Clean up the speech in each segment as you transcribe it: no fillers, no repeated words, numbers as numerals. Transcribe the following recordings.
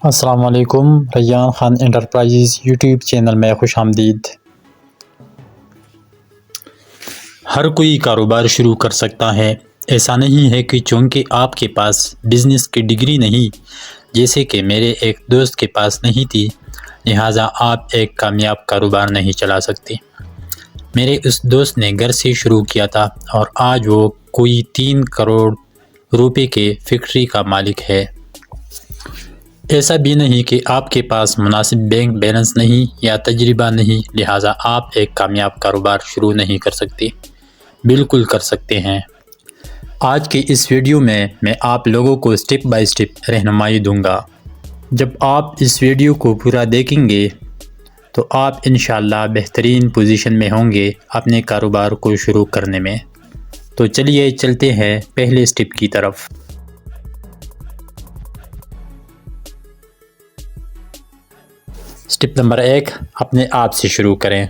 السلام علیکم، Rayyan Khan enterprises YouTube channel میں خوش آمدید۔ ہر کوئی کاروبار شروع کر سکتا ہے۔ ایسا نہیں ہے کہ چونکہ آپ کے پاس بزنس کی ڈگری نہیں، جیسے کہ میرے ایک دوست کے پاس نہیں تھی، لہٰذا آپ ایک کامیاب کاروبار نہیں چلا سکتے۔ میرے اس دوست نے گھر سے شروع کیا تھا اور آج وہ کوئی 3 کروڑ روپے کے فیکٹری کا مالک ہے۔ ایسا بھی نہیں کہ آپ کے پاس مناسب بینک بیلنس نہیں یا تجربہ نہیں، لہٰذا آپ ایک کامیاب کاروبار شروع نہیں کر سکتے۔ بالکل کر سکتے ہیں۔ آج کے اس ویڈیو میں آپ لوگوں کو سٹیپ بائی سٹیپ رہنمائی دوں گا۔ جب آپ اس ویڈیو کو پورا دیکھیں گے تو آپ انشاءاللہ بہترین پوزیشن میں ہوں گے اپنے کاروبار کو شروع کرنے میں۔ تو چلیے چلتے ہیں پہلے سٹیپ کی طرف۔ سٹیپ نمبر 1، اپنے آپ سے شروع کریں۔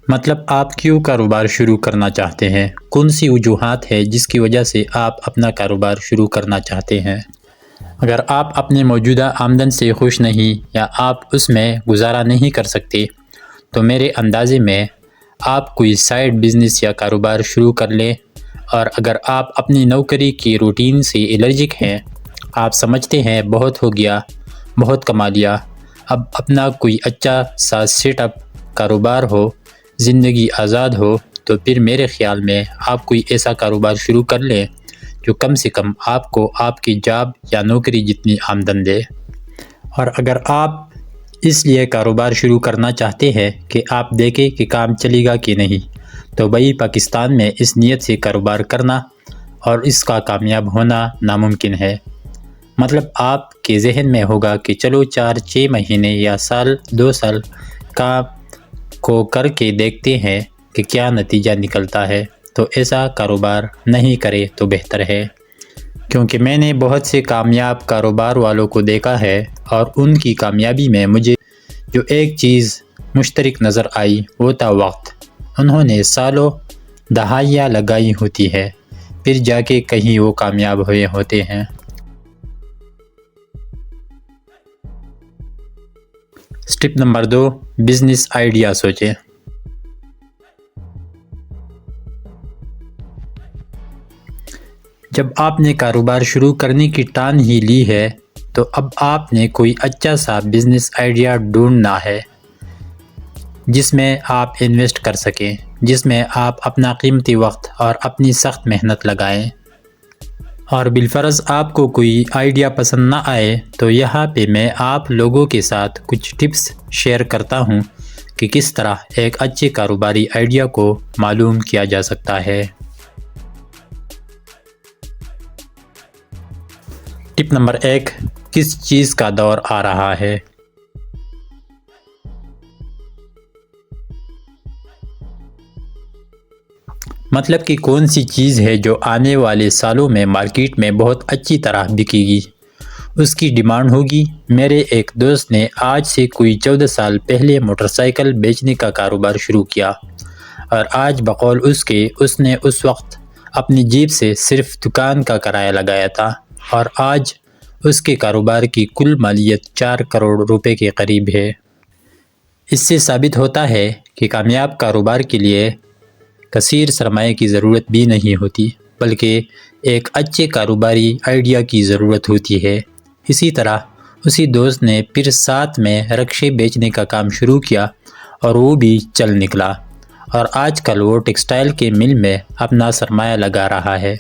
مطلب آپ کیوں کاروبار شروع کرنا چاہتے ہیں؟ کون سی وجوہات ہے جس کی وجہ سے آپ اپنا کاروبار شروع کرنا چاہتے ہیں؟ اگر آپ اپنے موجودہ آمدن سے خوش نہیں یا آپ اس میں گزارا نہیں کر سکتے تو میرے اندازے میں آپ کوئی سائیڈ بزنس یا کاروبار شروع کر لیں۔ اور اگر آپ اپنی نوکری کی روٹین سے الرجک ہیں، آپ سمجھتے ہیں بہت ہو گیا، بہت کما لیا، اب اپنا کوئی اچھا سا سیٹ اپ کاروبار ہو، زندگی آزاد ہو، تو پھر میرے خیال میں آپ کوئی ایسا کاروبار شروع کر لیں جو کم سے کم آپ کو آپ کی جاب یا نوکری جتنی آمدن دے۔ اور اگر آپ اس لیے کاروبار شروع کرنا چاہتے ہیں کہ آپ دیکھیں کہ کام چلے گا کہ نہیں، تو بھائی پاکستان میں اس نیت سے کاروبار کرنا اور اس کا کامیاب ہونا ناممکن ہے۔ مطلب آپ کے ذہن میں ہوگا کہ چلو 4-6 مہینے یا سال 2 سال کام کو کر کے دیکھتے ہیں کہ کیا نتیجہ نکلتا ہے، تو ایسا کاروبار نہیں کرے تو بہتر ہے۔ کیونکہ میں نے بہت سے کامیاب کاروبار والوں کو دیکھا ہے اور ان کی کامیابی میں مجھے جو ایک چیز مشترک نظر آئی وہ تھا وقت۔ انہوں نے سالوں دہائیاں لگائی ہوتی ہے، پھر جا کے کہیں وہ کامیاب ہوئے ہوتے ہیں۔ سٹیپ نمبر 2، بزنس آئیڈیا سوچیں۔ جب آپ نے کاروبار شروع کرنے کی ٹان ہی لی ہے تو اب آپ نے کوئی اچھا سا بزنس آئیڈیا ڈھونڈنا ہے جس میں آپ انویسٹ کر سکیں، جس میں آپ اپنا قیمتی وقت اور اپنی سخت محنت لگائیں۔ اور بالفرض آپ کو کوئی آئیڈیا پسند نہ آئے تو یہاں پہ میں آپ لوگوں کے ساتھ کچھ ٹپس شیئر کرتا ہوں کہ کس طرح ایک اچھے کاروباری آئیڈیا کو معلوم کیا جا سکتا ہے۔ ٹپ نمبر 1، کس چیز کا دور آ رہا ہے؟ مطلب کہ کون سی چیز ہے جو آنے والے سالوں میں مارکیٹ میں بہت اچھی طرح بکے گی، اس کی ڈیمانڈ ہوگی۔ میرے ایک دوست نے آج سے کوئی 14 سال پہلے موٹر سائیکل بیچنے کا کاروبار شروع کیا، اور آج بقول اس نے اس وقت اپنی جیب سے صرف دکان کا کرایہ لگایا تھا، اور آج اس کے کاروبار کی کل مالیت 4 کروڑ روپے کے قریب ہے۔ اس سے ثابت ہوتا ہے کہ کامیاب کاروبار کے لیے کثیر سرمایہ کی ضرورت بھی نہیں ہوتی، بلکہ ایک اچھے کاروباری آئیڈیا کی ضرورت ہوتی ہے۔ اسی طرح اسی دوست نے پھر ساتھ میں رکشے بیچنے کا کام شروع کیا اور وہ بھی چل نکلا، اور آج کل وہ ٹیکسٹائل کے مل میں اپنا سرمایہ لگا رہا ہے۔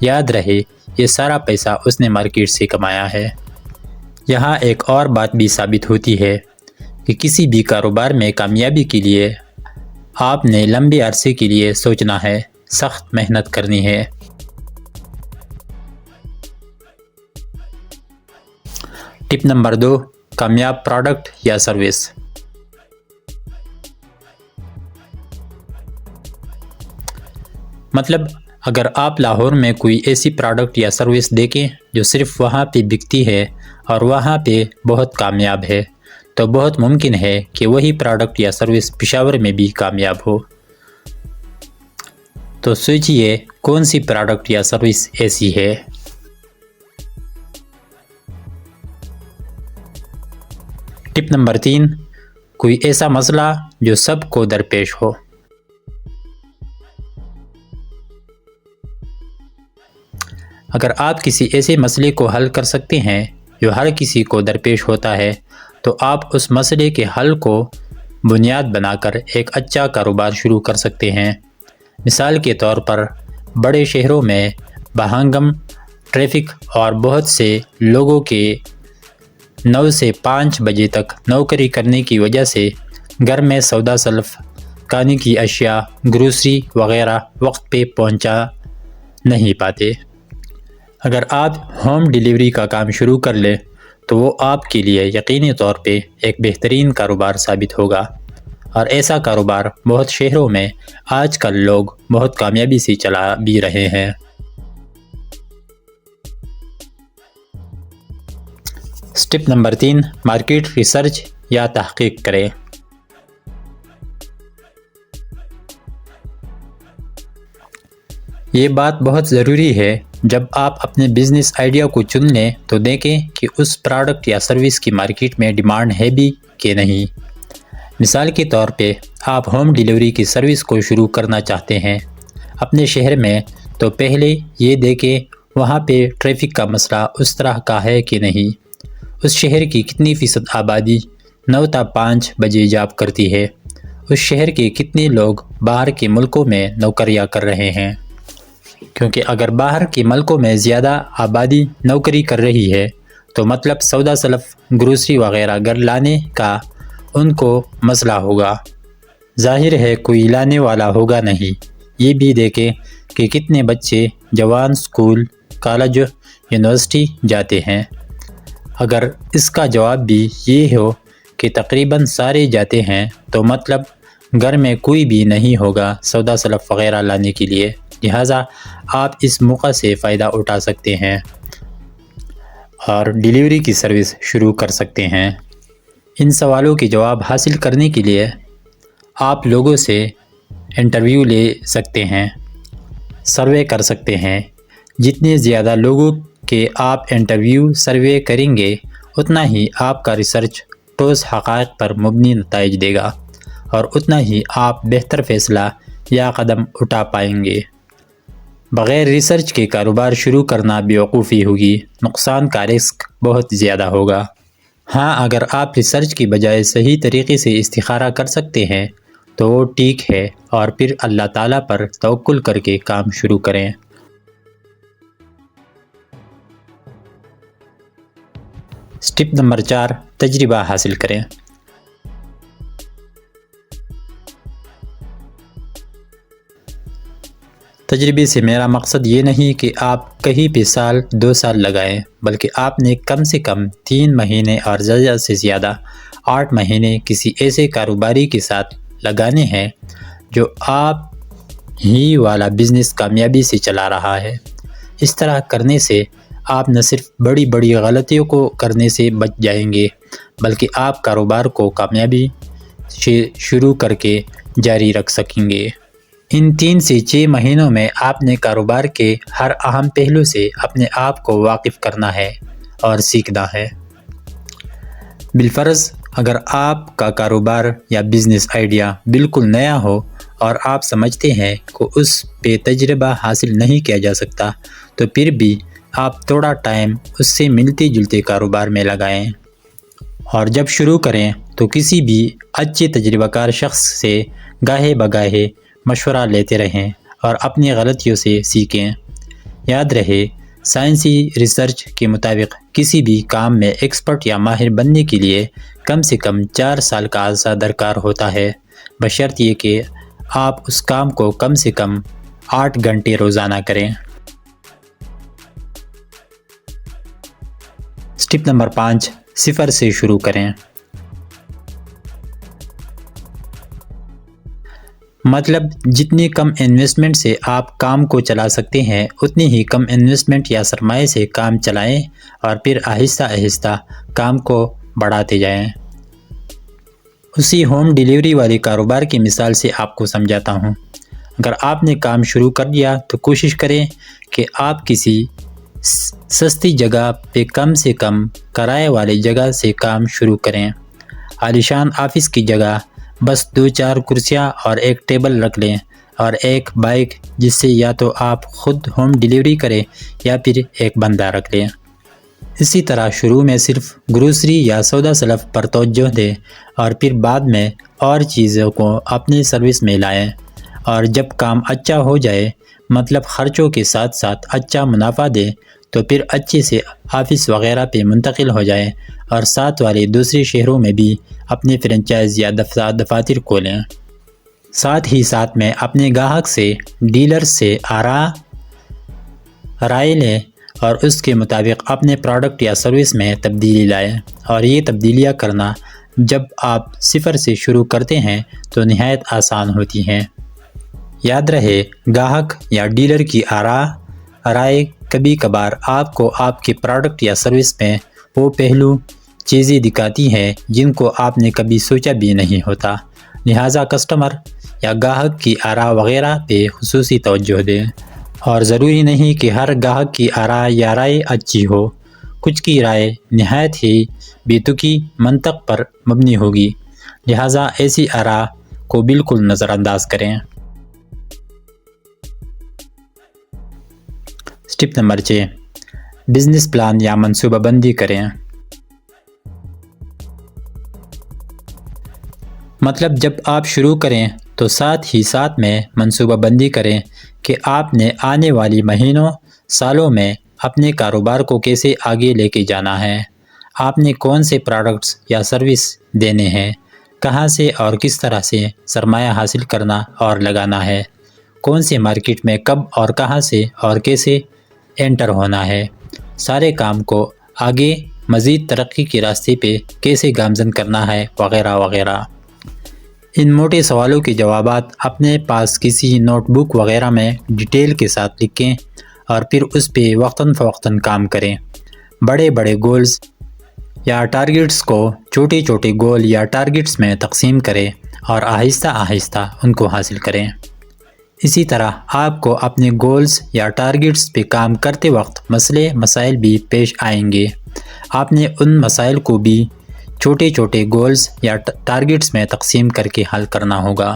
یاد رہے، یہ سارا پیسہ اس نے مارکیٹ سے کمایا ہے۔ یہاں ایک اور بات بھی ثابت ہوتی ہے کہ کسی بھی کاروبار میں کامیابی کے لیے آپ نے لمبے عرصے کے لیے سوچنا ہے، سخت محنت کرنی ہے۔ ٹپ نمبر 2، کامیاب پروڈکٹ یا سروس۔ مطلب اگر آپ لاہور میں کوئی ایسی پروڈکٹ یا سروس دیکھیں جو صرف وہاں پہ بکتی ہے اور وہاں پہ بہت کامیاب ہے، تو بہت ممکن ہے کہ وہی پروڈکٹ یا سروس پشاور میں بھی کامیاب ہو۔ تو سوچئے کون سی پروڈکٹ یا سروس ایسی ہے۔ ٹپ نمبر 3، کوئی ایسا مسئلہ جو سب کو درپیش ہو۔ اگر آپ کسی ایسے مسئلے کو حل کر سکتے ہیں جو ہر کسی کو درپیش ہوتا ہے تو آپ اس مسئلے کے حل کو بنیاد بنا کر ایک اچھا کاروبار شروع کر سکتے ہیں۔ مثال کے طور پر بڑے شہروں میں بہنگم ٹریفک اور بہت سے لوگوں کے 9 سے 5 بجے تک نوکری کرنے کی وجہ سے گھر میں سودا سلف، کھانے کی اشیاء، گروسری وغیرہ وقت پہ پہنچا نہیں پاتے۔ اگر آپ ہوم ڈیلیوری کا کام شروع کر لیں تو وہ آپ کے لیے یقینی طور پہ ایک بہترین کاروبار ثابت ہوگا، اور ایسا کاروبار بہت شہروں میں آج کل لوگ بہت کامیابی سے چلا بھی رہے ہیں۔ سٹیپ نمبر 3، مارکیٹ ریسرچ یا تحقیق کریں۔ یہ بات بہت ضروری ہے جب آپ اپنے بزنس آئیڈیا کو چن لیں تو دیکھیں کہ اس پروڈکٹ یا سروس کی مارکیٹ میں ڈیمانڈ ہے بھی کہ نہیں۔ مثال کے طور پہ آپ ہوم ڈیلیوری کی سروس کو شروع کرنا چاہتے ہیں اپنے شہر میں، تو پہلے یہ دیکھیں وہاں پہ ٹریفک کا مسئلہ اس طرح کا ہے کہ نہیں، اس شہر کی کتنی فیصد آبادی 9 تا 5 بجے جاب کرتی ہے، اس شہر کے کتنے لوگ باہر کے ملکوں میں نوکریاں کر رہے ہیں، کیونکہ اگر باہر کے ملکوں میں زیادہ آبادی نوکری کر رہی ہے تو مطلب سودا سلف، گروسری وغیرہ گھر لانے کا ان کو مسئلہ ہوگا۔ ظاہر ہے کوئی لانے والا ہوگا نہیں۔ یہ بھی دیکھیں کہ کتنے بچے جوان اسکول، کالج، یونیورسٹی جاتے ہیں۔ اگر اس کا جواب بھی یہ ہو کہ تقریباً سارے جاتے ہیں تو مطلب گھر میں کوئی بھی نہیں ہوگا سودا سلف وغیرہ لانے کے لیے، لہٰذا آپ اس موقع سے فائدہ اٹھا سکتے ہیں اور ڈیلیوری کی سروس شروع کر سکتے ہیں۔ ان سوالوں کے جواب حاصل کرنے کے لیے آپ لوگوں سے انٹرویو لے سکتے ہیں، سروے کر سکتے ہیں۔ جتنے زیادہ لوگوں کے آپ انٹرویو سروے کریں گے اتنا ہی آپ کا ریسرچ ٹھوس حقائق پر مبنی نتائج دے گا، اور اتنا ہی آپ بہتر فیصلہ یا قدم اٹھا پائیں گے۔ بغیر ریسرچ کے کاروبار شروع کرنا بیوقوفی ہوگی، نقصان کا رسک بہت زیادہ ہوگا۔ ہاں، اگر آپ ریسرچ کی بجائے صحیح طریقے سے استخارہ کر سکتے ہیں تو وہ ٹھیک ہے، اور پھر اللہ تعالیٰ پر توکل کر کے کام شروع کریں۔ سٹیپ نمبر 4، تجربہ حاصل کریں۔ تجربے سے میرا مقصد یہ نہیں کہ آپ کہیں پہ سال 2 سال لگائیں، بلکہ آپ نے کم سے کم 3 مہینے اور زیادہ سے زیادہ 8 مہینے کسی ایسے کاروباری کے ساتھ لگانے ہیں جو آپ ہی والا بزنس کامیابی سے چلا رہا ہے۔ اس طرح کرنے سے آپ نہ صرف بڑی بڑی غلطیوں کو کرنے سے بچ جائیں گے، بلکہ آپ کاروبار کو کامیابی سے شروع کر کے جاری رکھ سکیں گے۔ ان 3 سے 6 مہینوں میں آپ نے کاروبار کے ہر اہم پہلو سے اپنے آپ کو واقف کرنا ہے اور سیکھنا ہے۔ بالفرض اگر آپ کا کاروبار یا بزنس آئیڈیا بالکل نیا ہو اور آپ سمجھتے ہیں کہ اس پہ تجربہ حاصل نہیں کیا جا سکتا، تو پھر بھی آپ تھوڑا ٹائم اس سے ملتے جلتے کاروبار میں لگائیں، اور جب شروع کریں تو کسی بھی اچھے تجربہ کار شخص سے گاہے بگاہے مشورہ لیتے رہیں اور اپنی غلطیوں سے سیکھیں۔ یاد رہے، سائنسی ریسرچ کے مطابق کسی بھی کام میں ایکسپرٹ یا ماہر بننے کے لیے کم سے کم 4 سال کا عرصہ درکار ہوتا ہے، بشرط یہ کہ آپ اس کام کو کم سے کم 8 گھنٹے روزانہ کریں۔ سٹیپ نمبر 5، صفر سے شروع کریں۔ مطلب جتنی کم انویسٹمنٹ سے آپ کام کو چلا سکتے ہیں اتنی ہی کم انویسٹمنٹ یا سرمایہ سے کام چلائیں، اور پھر آہستہ آہستہ کام کو بڑھاتے جائیں۔ اسی ہوم ڈیلیوری والے کاروبار کی مثال سے آپ کو سمجھاتا ہوں۔ اگر آپ نے کام شروع کر دیا تو کوشش کریں کہ آپ کسی سستی جگہ پہ کم سے کم کرائے والی جگہ سے کام شروع کریں۔ عالیشان آفس کی جگہ بس 2-4 کرسیاں اور ایک ٹیبل رکھ لیں اور ایک بائک جس سے یا تو آپ خود ہوم ڈیلیوری کریں یا پھر ایک بندہ رکھ لیں۔ اسی طرح شروع میں صرف گروسری یا سودا سلف پر توجہ دیں اور پھر بعد میں اور چیزوں کو اپنی سروس میں لائیں، اور جب کام اچھا ہو جائے، مطلب خرچوں کے ساتھ ساتھ اچھا منافع دے، تو پھر اچھے سے آفس وغیرہ پہ منتقل ہو جائیں اور ساتھ والے دوسرے شہروں میں بھی اپنے فرنچائز یا دفاتر کھولیں۔ ساتھ ہی ساتھ میں اپنے گاہک سے، ڈیلر سے رائے لیں اور اس کے مطابق اپنے پروڈکٹ یا سروس میں تبدیلی لائیں، اور یہ تبدیلیاں کرنا جب آپ صفر سے شروع کرتے ہیں تو نہایت آسان ہوتی ہیں۔ یاد رہے، گاہک یا ڈیلر کی رائے کبھی کبھار آپ کو آپ کے پروڈکٹ یا سروس میں وہ پہلو چیزیں دکھاتی ہیں جن کو آپ نے کبھی سوچا بھی نہیں ہوتا، لہٰذا کسٹمر یا گاہک کی آراء وغیرہ پہ خصوصی توجہ دیں۔ اور ضروری نہیں کہ ہر گاہک کی آراء یا رائے اچھی ہو، کچھ کی رائے نہایت ہی بیتکی منطق پر مبنی ہوگی، لہٰذا ایسی آراء کو بالکل نظر انداز کریں۔ سٹیپ نمبر 6، بزنس پلان یا منصوبہ بندی کریں۔ مطلب جب آپ شروع کریں تو ساتھ ہی ساتھ میں منصوبہ بندی کریں کہ آپ نے آنے والی مہینوں، سالوں میں اپنے کاروبار کو کیسے آگے لے کے جانا ہے، آپ نے کون سے پروڈکٹس یا سروس دینے ہیں، کہاں سے اور کس طرح سے سرمایہ حاصل کرنا اور لگانا ہے، کون سے مارکیٹ میں کب اور کہاں سے اور کیسے انٹر ہونا ہے، سارے کام کو آگے مزید ترقی کے راستے پہ کیسے گامزن کرنا ہے، وغیرہ وغیرہ۔ ان موٹے سوالوں کے جوابات اپنے پاس کسی نوٹ بک وغیرہ میں ڈیٹیل کے ساتھ لکھیں اور پھر اس پہ وقتاً فوقتاً کام کریں۔ بڑے بڑے گولز یا ٹارگٹس کو چھوٹے چھوٹے گول یا ٹارگٹس میں تقسیم کریں اور آہستہ آہستہ ان کو حاصل کریں۔ اسی طرح آپ کو اپنے گولز یا ٹارگٹس پہ کام کرتے وقت مسائل بھی پیش آئیں گے، آپ نے ان مسائل کو بھی چھوٹے چھوٹے گولز یا ٹارگٹس میں تقسیم کر کے حل کرنا ہوگا۔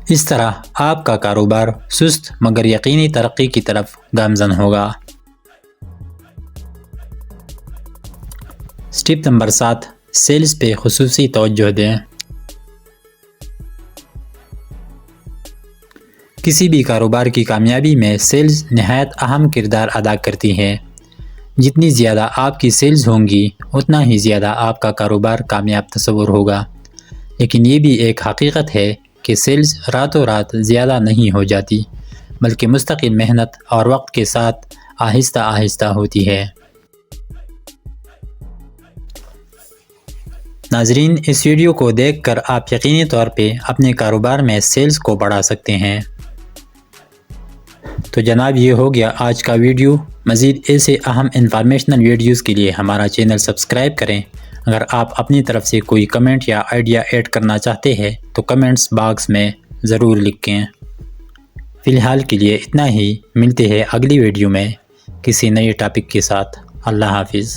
اس طرح آپ کا کاروبار سست مگر یقینی ترقی کی طرف گامزن ہوگا۔ سٹیپ نمبر 7، سیلز پہ خصوصی توجہ دیں۔ کسی بھی کاروبار کی کامیابی میں سیلز نہایت اہم کردار ادا کرتی ہے۔ جتنی زیادہ آپ کی سیلز ہوں گی اتنا ہی زیادہ آپ کا کاروبار کامیاب تصور ہوگا، لیکن یہ بھی ایک حقیقت ہے کہ سیلز راتوں رات زیادہ نہیں ہو جاتی، بلکہ مستقل محنت اور وقت کے ساتھ آہستہ آہستہ ہوتی ہے۔ ناظرین، اس ویڈیو کو دیکھ کر آپ یقینی طور پہ اپنے کاروبار میں سیلز کو بڑھا سکتے ہیں۔ تو جناب، یہ ہو گیا آج کا ویڈیو۔ مزید ایسے اہم انفارمیشنل ویڈیوز کے لیے ہمارا چینل سبسکرائب کریں۔ اگر آپ اپنی طرف سے کوئی کمنٹ یا آئیڈیا ایڈ کرنا چاہتے ہیں تو کمنٹس باکس میں ضرور لکھیں۔ فی الحال کے لیے اتنا ہی، ملتے ہیں اگلی ویڈیو میں کسی نئے ٹاپک کے ساتھ۔ اللہ حافظ۔